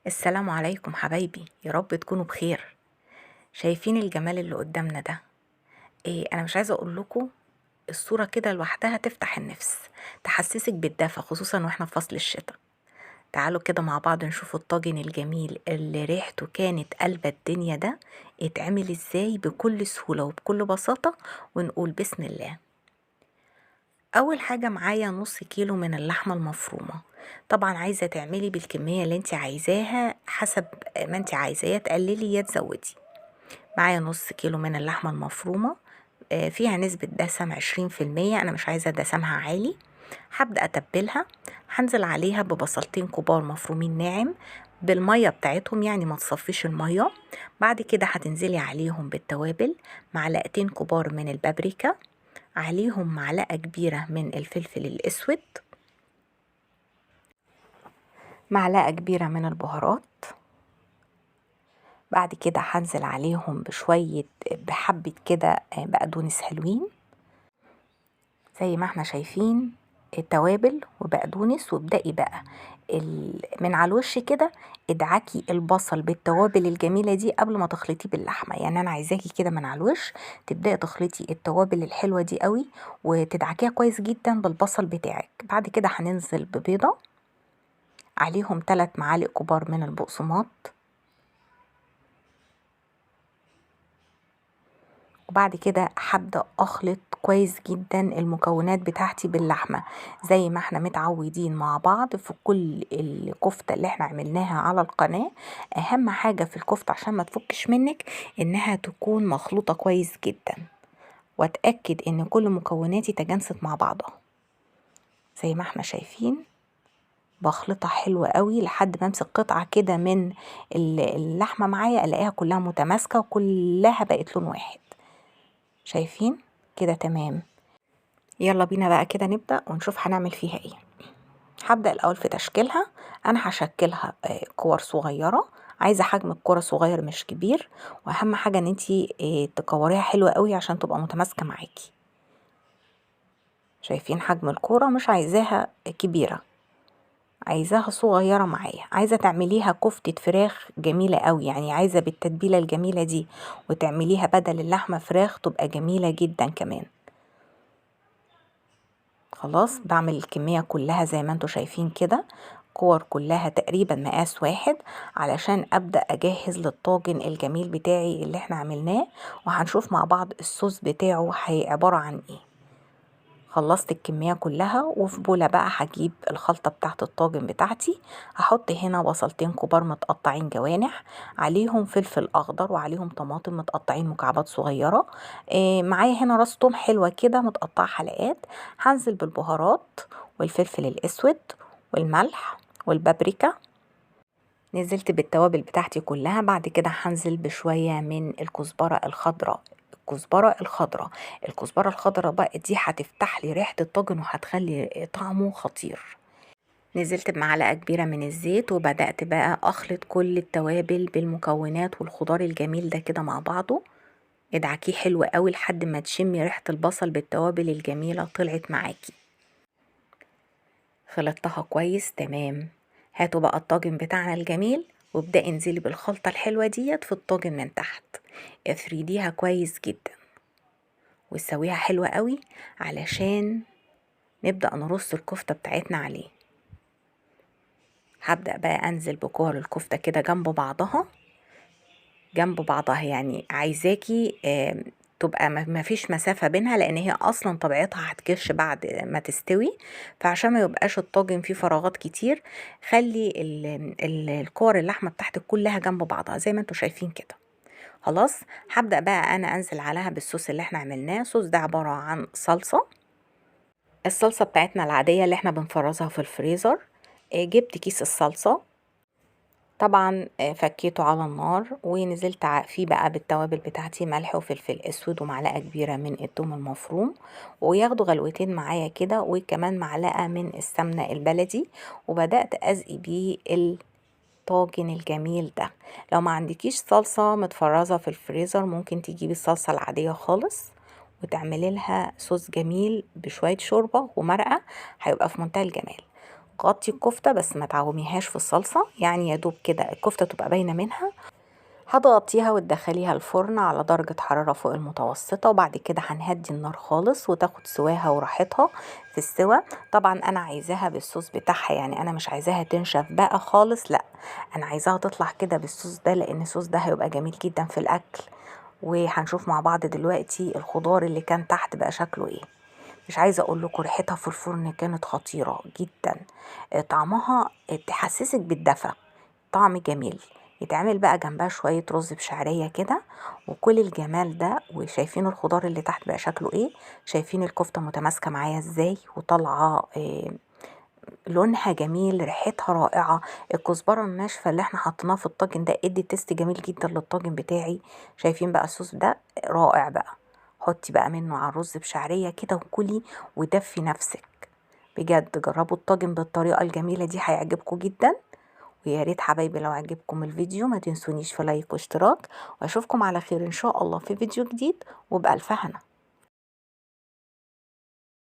السلام عليكم حبايبي، يا رب تكونوا بخير. شايفين الجمال اللي قدامنا ده؟ انا مش عايزه اقول لكم. الصوره كده لوحدها تفتح النفس، تحسسك بالدفى، خصوصا واحنا في فصل الشتاء. تعالوا كده مع بعض نشوف الطاجن الجميل اللي ريحته كانت قلب الدنيا ده اتعمل ازاي بكل سهوله وبكل بساطه، ونقول بسم الله. اول حاجه معايا نص كيلو من اللحمه المفرومه. طبعا عايزه تعملي بالكميه اللي انت عايزاها، حسب ما انت عايزاه، يا تقللي يا تزودي. معايا نص كيلو من اللحمه المفرومه. فيها نسبه دسم 20%، انا مش عايزه دسمها عالي. هبدا اتبلها. هنزل عليها ببصلتين كبار مفرومين ناعم بالميه بتاعتهم، يعني ما تصفيش الميه. بعد كده هتنزلي عليهم بالتوابل، معلقتين كبار من البابريكا، عليهم معلقة كبيرة من الفلفل الأسود، معلقة كبيرة من البهارات. بعد كده هنزل عليهم بحبة كده بقدونس حلوين، زي ما احنا شايفين التوابل وبقدونس. وابدأي بقى من على الوش كده ادعكي البصل بالتوابل الجميلة دي قبل ما تخلطيه باللحمة. يعني انا عايزاكي كده من على الوش تبدأي تخلطي التوابل الحلوة دي قوي وتدعكيها كويس جدا بالبصل بتاعك. بعد كده هننزل ببيضة، عليهم 3 معالق كبار من البقسماط. وبعد كده هبدأ أخلط كويس جدا المكونات بتاعتي باللحمة، زي ما احنا متعودين مع بعض في كل الكفتة اللي احنا عملناها على القناة. أهم حاجة في الكفتة عشان ما تفكش منك إنها تكون مخلوطة كويس جدا، واتأكد إن كل مكوناتي تجانست مع بعضها. زي ما احنا شايفين بخلطها حلوة قوي لحد ما امسك قطعة كده من اللحمة معايا الاقيها كلها متماسكة وكلها بقت لون واحد. شايفين كده؟ تمام. يلا بينا بقى كده نبدأ ونشوف هنعمل فيها ايه. هبدأ الأول في تشكيلها. أنا هشكلها كور صغيرة. عايزة حجم الكرة صغير مش كبير، وأهم حاجة ان انتي تكوريها حلوة قوي عشان تبقى متماسكة معاكي. شايفين حجم الكرة؟ مش عايزاها كبيرة، عايزاها صغيرة معايا. عايزة تعمليها كفتة فراخ جميلة قوي، يعني عايزة بالتتبيلة الجميلة دي وتعمليها بدل اللحمة فراخ تبقى جميلة جدا كمان. خلاص بعمل الكمية كلها زي ما انتوا شايفين كده، كور كلها تقريبا مقاس واحد، علشان ابدأ اجهز للطاجن الجميل بتاعي اللي احنا عملناه. وهنشوف مع بعض الصوص بتاعه عبارة عن ايه. خلصت الكمية كلها، وفي بولة بقى هجيب الخلطة بتاعت الطاجن بتاعتي. هحط هنا بصلتين كبار متقطعين جوانح، عليهم فلفل اخضر، وعليهم طماطم متقطعين مكعبات صغيرة. معايا هنا راس توم حلوة كده متقطعة حلقات. هنزل بالبهارات والفلفل الاسود والملح والبابريكا. نزلت بالتوابل بتاعتي كلها. بعد كده هنزل بشوية من الكزبرة الخضراء. الكزبرة الخضراء بقى دي هتفتح لي ريحة الطاجن وهتخلي طعمه خطير. نزلت بمعلقة كبيرة من الزيت، وبدأت بقى أخلط كل التوابل بالمكونات والخضار الجميل ده كده مع بعضه. ادعكيه حلو قوي لحد ما تشمي ريحة البصل بالتوابل الجميلة طلعت معاكي. خلطتها كويس تمام. هاتوا بقى الطاجن بتاعنا الجميل، وابدأي انزلي بالخلطة الحلوة ديت في الطاجن من تحت. افرديها كويس جدا وتسويها حلوة قوي علشان نبدأ نرص الكفتة بتاعتنا عليه. هبدأ بقى انزل بكور الكفتة كده جنب بعضها، يعني عايزاكي تبقى ما فيش مسافة بينها، لان هي اصلا طبيعتها هتكش بعد ما تستوي. فعشان ما يبقاش الطاجن فيه فراغات كتير، خلي الكور اللحمة بتاعتك كلها جنب بعضها زي ما انتوا شايفين كده. خلاص هبدأ بقى انا انزل عليها بالصوص اللي احنا عملناه. الصوص ده عبارة عن صلصة، الصلصة بتاعتنا العادية اللي احنا بنفرزها في الفريزر. جبت كيس الصلصة، طبعا فكيته على النار ونزلت فيه بقى بالتوابل بتاعتي، ملح وفلفل اسود ومعلقة كبيرة من الثوم المفروم، وياخدوا غلوتين معايا كده، وكمان معلقة من السمنة البلدي. وبدأت أسقي بيه الطاجن الجميل ده. لو ما عندكيش صلصة متفرزة في الفريزر، ممكن تجيبي الصلصة العادية خالص وتعملي لها صوص جميل بشوية شوربة ومرقة، هيبقى في منتهى الجمال. غطي الكفتة بس ما تعوميهاش في الصلصة، يعني يا دوب كده الكفتة تبقى باينة منها. هتغطيها وتدخليها الفرن على درجة حرارة فوق المتوسطة، وبعد كده هنهدي النار خالص وتاخد سواها وراحتها في السوا. طبعا انا عايزاها بالصوص بتاعها، يعني انا مش عايزاها تنشف بقى خالص، لا انا عايزاها تطلع كده بالصوص ده، لان الصوص ده هيبقى جميل جدا في الاكل. وهنشوف مع بعض دلوقتي الخضار اللي كان تحت بقى شكله ايه. مش عايزه اقول لكم ريحتها في الفرن كانت خطيره جدا. طعمها تحسسك بالدفى، طعم جميل. يتعمل بقى جنبها شويه رز بشعريه كده، وكل الجمال ده. وشايفين الخضار اللي تحت بقى شكله ايه، شايفين الكفته متماسكه معايا ازاي وطالعه لونها جميل، ريحتها رائعه. الكزبره الناشفه اللي احنا حطيناها في الطاجن ده ادي تيست جميل جدا للطاجن بتاعي. شايفين بقى الصوص ده رائع بقى. حطي بقى منه على الرز بشعريه كده وكلي ودفي نفسك. بجد جربوا الطاجن بالطريقه الجميله دي، هيعجبكم جدا. ويا ريت حبايبي لو عجبكم الفيديو ما تنسونيش في لايك واشتراك، واشوفكم على خير ان شاء الله في فيديو جديد وبألف هنا.